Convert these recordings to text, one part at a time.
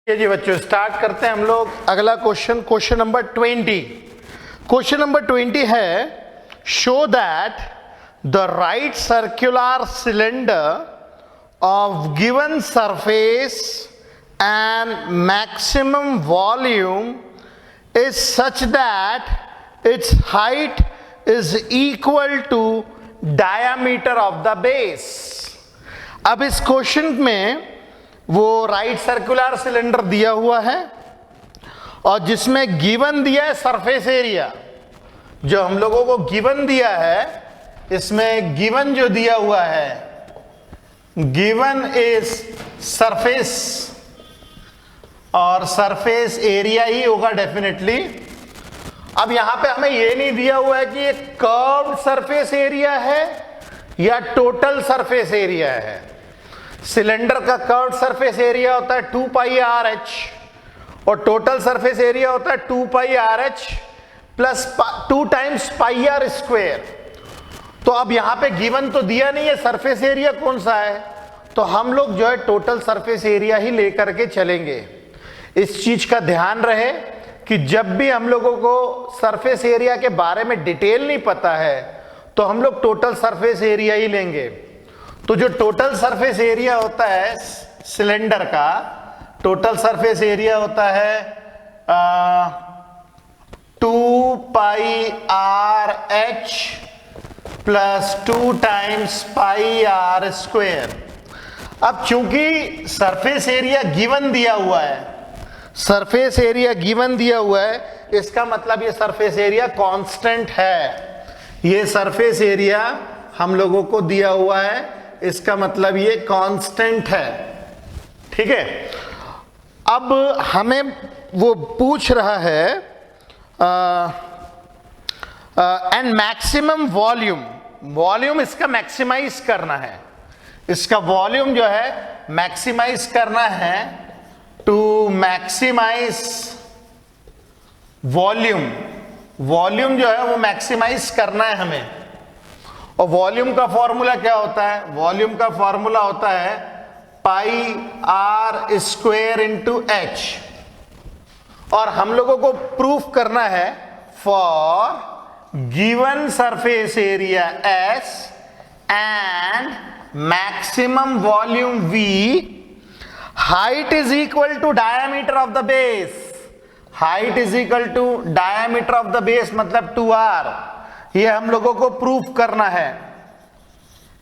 जी बच्चों, स्टार्ट करते हैं हम लोग अगला क्वेश्चन नंबर 20। क्वेश्चन नंबर 20 है, show that the right circular cylinder of given surface and maximum volume is such that its height is equal to diameter of the base. अब इस question में वो राइट सर्कुलर सिलेंडर दिया हुआ है और जिसमें गिवन दिया है सरफेस एरिया। जो हम लोगों को गिवन दिया है, इसमें गिवन जो दिया हुआ है, गिवन इज सरफेस और सरफेस एरिया ही होगा डेफिनेटली। अब यहां पे हमें ये नहीं दिया हुआ है कि ये कर्व्ड सरफेस एरिया है या टोटल सरफेस एरिया है। सिलेंडर का कर्व्ड सरफेस एरिया होता है 2 पाई आर एच और टोटल सरफेस एरिया होता है 2 pi R H plus 2 times pi are square. तो अब यहां पे गिवन तो दिया नहीं है सरफेस एरिया कौन सा है, तो हम लोग जो है टोटल सरफेस एरिया ही लेकर के चलेंगे। इस चीज का ध्यान रहे कि जब भी हम लोगों को सरफेस एरिया के बारे में डिटेल नहीं पता है तो हम लोग टोटल सरफेस एरिया ही लेंगे। तो जो टोटल सरफेस एरिया होता है सिलेंडर का, टोटल सरफेस एरिया होता है 2 pi R H plus 2 times pi are square. अब चूंकि सरफेस एरिया गिवन दिया हुआ है, सरफेस एरिया गिवन दिया हुआ है, इसका मतलब ये सरफेस एरिया कांस्टेंट है। ये सरफेस एरिया हम लोगों को दिया हुआ है, इसका मतलब ये कांस्टेंट है। ठीक है, अब हमें वो पूछ रहा है एंड मैक्सिमम वॉल्यूम, वॉल्यूम इसका मैक्सिमाइज करना है। इसका वॉल्यूम जो है मैक्सिमाइज करना है। टू मैक्सिमाइज वॉल्यूम, वॉल्यूम जो है वो मैक्सिमाइज करना है हमें। और वॉल्यूम का फॉर्मूला क्या होता है? वॉल्यूम का फॉर्मूला होता है pi are square into h. और हम लोगों को प्रूफ करना है for given surface area s and maximum volume v, height is equal to diameter of the base. Height is equal to diameter of the base मतलब 2r। ये हम लोगों को प्रूफ करना है।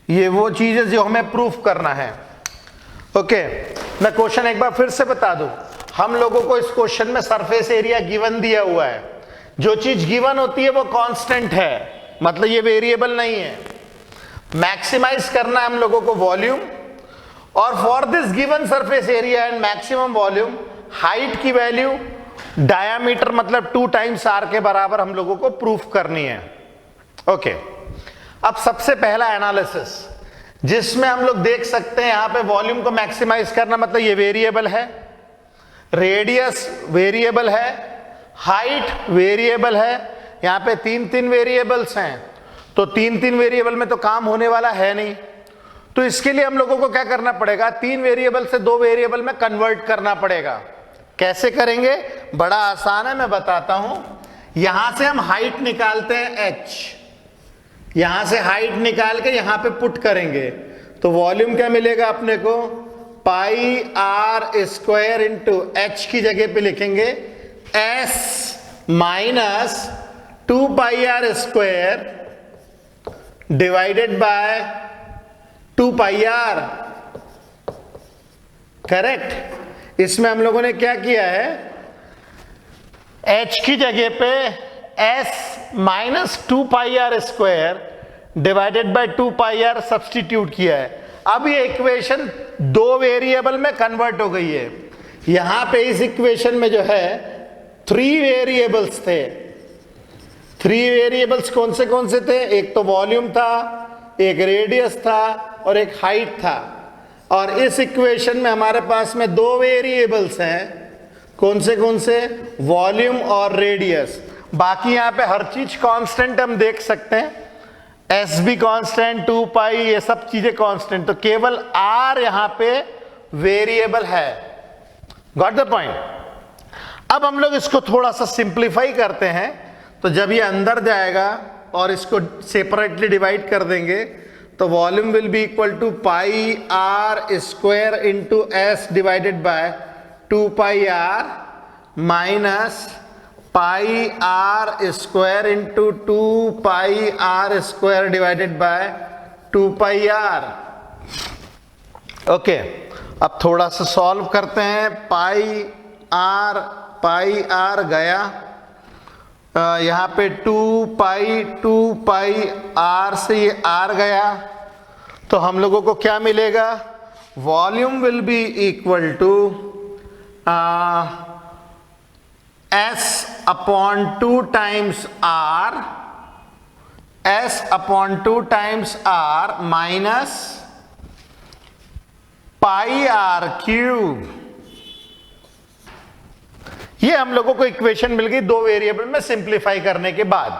ये वो चीजें जो हमें प्रूफ करना है। ओके, मैं क्वेश्चन एक बार फिर से बता दूं। हम लोगों को इस क्वेश्चन में सरफेस एरिया गिवन दिया हुआ है। जो चीज गिवन होती है वो कांस्टेंट है, मतलब ये वेरिएबल नहीं है। मैक्सिमाइज करना है हम लोगों को वॉल्यूम, और for this given surface area and maximum volume, height की वैल्यू डायामीटर मतलब 2 टाइम्स आर के बराबर हम लोगों को प्रूफ करनी है। ओके, अब सबसे पहला एनालिसिस जिसमें हम लोग देख सकते हैं यहां पे वॉल्यूम को मैक्सिमाइज करना, मतलब ये वेरिएबल है, रेडियस वेरिएबल है, हाइट वेरिएबल है। यहां पे 3 वेरिएबल्स हैं, तो 3 वेरिएबल में तो काम होने वाला है नहीं। तो इसके लिए हम लोगों को क्या करना पड़ेगा? 3 वेरिएबल से 2 वेरिएबल में कन्वर्ट करना पड़ेगा। कैसे करेंगे? बड़ा आसान है, मैं बताता हूं। यहां से हम हाइट निकालते हैं h, यहां से हाइट निकाल के यहां पे पुट करेंगे तो वॉल्यूम क्या मिलेगा अपने को? Pi are square into h की जगह पे लिखेंगे s minus 2 pi are square divided by 2 pi r. Correct. इसमें हम लोगों ने क्या किया है? h की जगह पे s minus 2 pi are square divided by 2 pi r substitute किया है। अब ये इक्वेशन 2 वेरिएबल में कन्वर्ट हो गई है। यहां पे इस इक्वेशन में जो है 3 वेरिएबल्स थे। 3 वेरिएबल्स कौन से थे? एक तो वॉल्यूम था, एक रेडियस था और एक हाइट था। और इस इक्वेशन में हमारे पास में 2 वेरिएबल्स हैं। कौन से? वॉल्यूम और रेडियस। बाकी यहां पे हर चीज कांस्टेंट हम देख सकते हैं, एस भी कांस्टेंट, 2 पाई, ये सब चीजें कांस्टेंट। तो केवल आर यहां पे वेरिएबल है। Got the point. अब हम लोग इसको थोड़ा सा सिंप्लीफाई करते हैं, तो जब ये अंदर जाएगा और इसको सेपरेटली डिवाइड कर देंगे तो volume will be equal to pi are square into s divided by 2 pi r minus pi are square into 2 pi are square divided by 2 pi r. Okay, अब थोड़ा सा सॉल्व करते हैं। पाई आर गया, यहाँ पे 2 पाई आर से ये आर गया, तो हम लोगों को क्या मिलेगा? Volume will be equal to S upon 2 times R minus pi r cube. ये हम लोगों को इक्वेशन मिल गई 2 वेरिएबल में सिंप्लीफाई करने के बाद।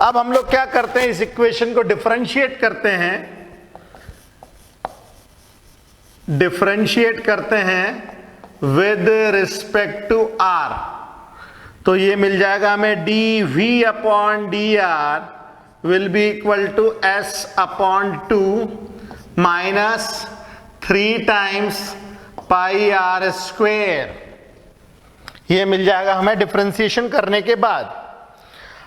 अब हम लोग क्या करते हैं, इस इक्वेशन को डिफरेंशिएट करते हैं विद रिस्पेक्ट टू R। तो ये मिल जाएगा हमें dV upon dr will be equal to S upon 2 minus 3 times pi r square. ये मिल जाएगा हमें डिफरेंशिएशन करने के बाद।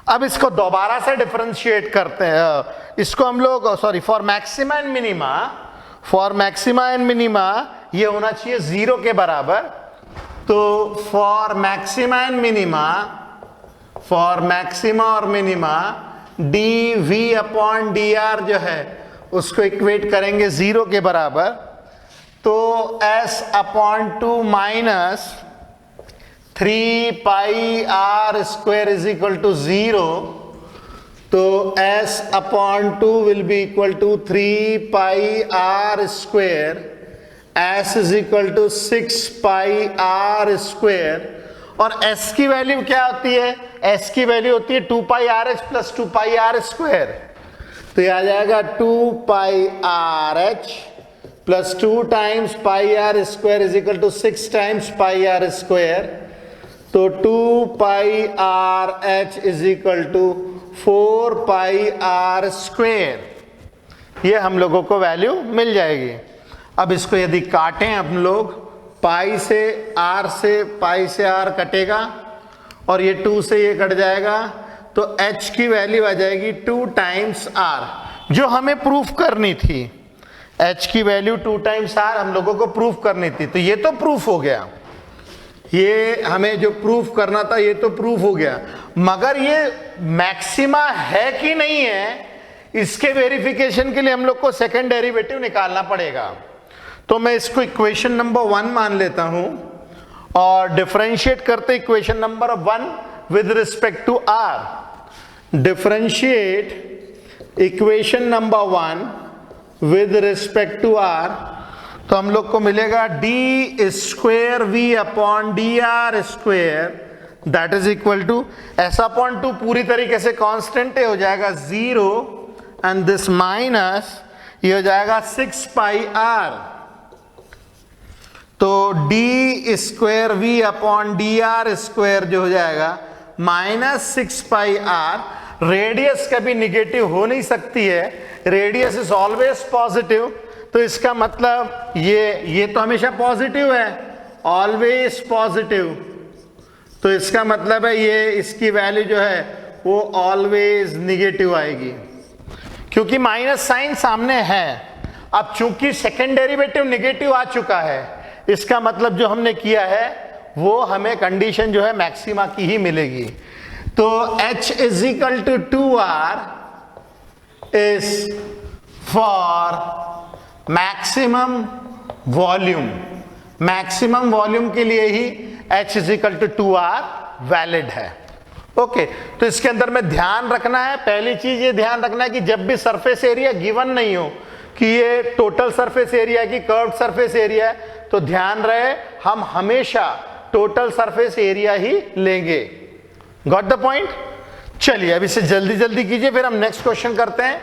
अब इसको दोबारा से डिफरेंशिएट करते हैं, इसको हम लोग फॉर मैक्सिमा एंड मिनिमा ये होना चाहिए 0 के बराबर। तो फॉर मैक्सिमा और मिनिमा dV अपॉन dr जो है उसको इक्वेट करेंगे 0 के बराबर। तो S upon 2 minus 3 pi are square is equal to 0। तो S upon 2 will be equal to 3 pi are square, S is equal to 6 pi are square. और S की वैल्यू क्या होती है? S की वैल्यू होती है 2 pi R H plus 2 pi are square. तो यह आ जाएगा 2 pi R H plus 2 times pi are square is equal to 6 times pi are square. तो 2 pi R H is equal to 4 pi are square. ये हम लोगों को value मिल जाएगी। अब इसको यदि काटें हम लोग, पाई से आर कटेगा और ये 2 से ये कट जाएगा, तो h की वैल्यू आ जाएगी 2 टाइम्स r, जो हमें प्रूफ करनी थी। h की वैल्यू 2 टाइम्स r हम लोगों को प्रूफ करनी थी। तो ये तो प्रूफ हो गया, ये हमें जो प्रूफ करना था ये तो प्रूफ हो गया, मगर ये मैक्सिमा है कि नहीं है, इसके वेरिफिकेशन के लिए हम लोग को सेकंड डेरिवेटिव निकालना पड़ेगा। तो मैं इसको इक्वेशन नंबर 1 मान लेता हूं और डिफरेंशिएट करते equation number 1 with respect to r। Differentiate equation number 1 with respect to r, तो हम लोग को मिलेगा d square v upon dr square that is equal to s upon 2 पूरी तरीके से कांस्टेंट हो जाएगा 0 एंड दिस माइनस ये हो जाएगा 6 पाई r। तो d square v upon dr square जो हो जाएगा माइनस 6 पाई r। रेडियस कभी निगेटिव हो नहीं सकती है, रेडियस इज ऑलवेज पॉजिटिव। तो इसका मतलब ये तो हमेशा पॉजिटिव है, ऑलवेज पॉजिटिव। तो इसका मतलब है ये इसकी वैल्यू जो है वो ऑलवेज निगेटिव आएगी, क्योंकि माइनस साइन सामने है। अब चूंकि सेकेंड डेरिवेटिव निगेटिव आ चुका है, इसका मतलब जो हमने किया है वो हमें कंडीशन जो है मैक्सिमा की ही मिलेगी। तो h is equal to 2r is for maximum volume. Maximum volume के लिए ही h is equal to 2r valid है। ओके, तो इसके अंदर में ध्यान रखना है, पहली चीज ये ध्यान रखना है कि जब भी सरफेस एरिया गिवन नहीं हो कि ये टोटल सरफेस एरिया की कर्व्ड सरफेस एरिया है, तो ध्यान रहे हम हमेशा टोटल सरफेस एरिया ही लेंगे। Got the point? चलिए अब इसे जल्दी जल्दी कीजिए, फिर हम नेक्स्ट क्वेश्चन करते हैं।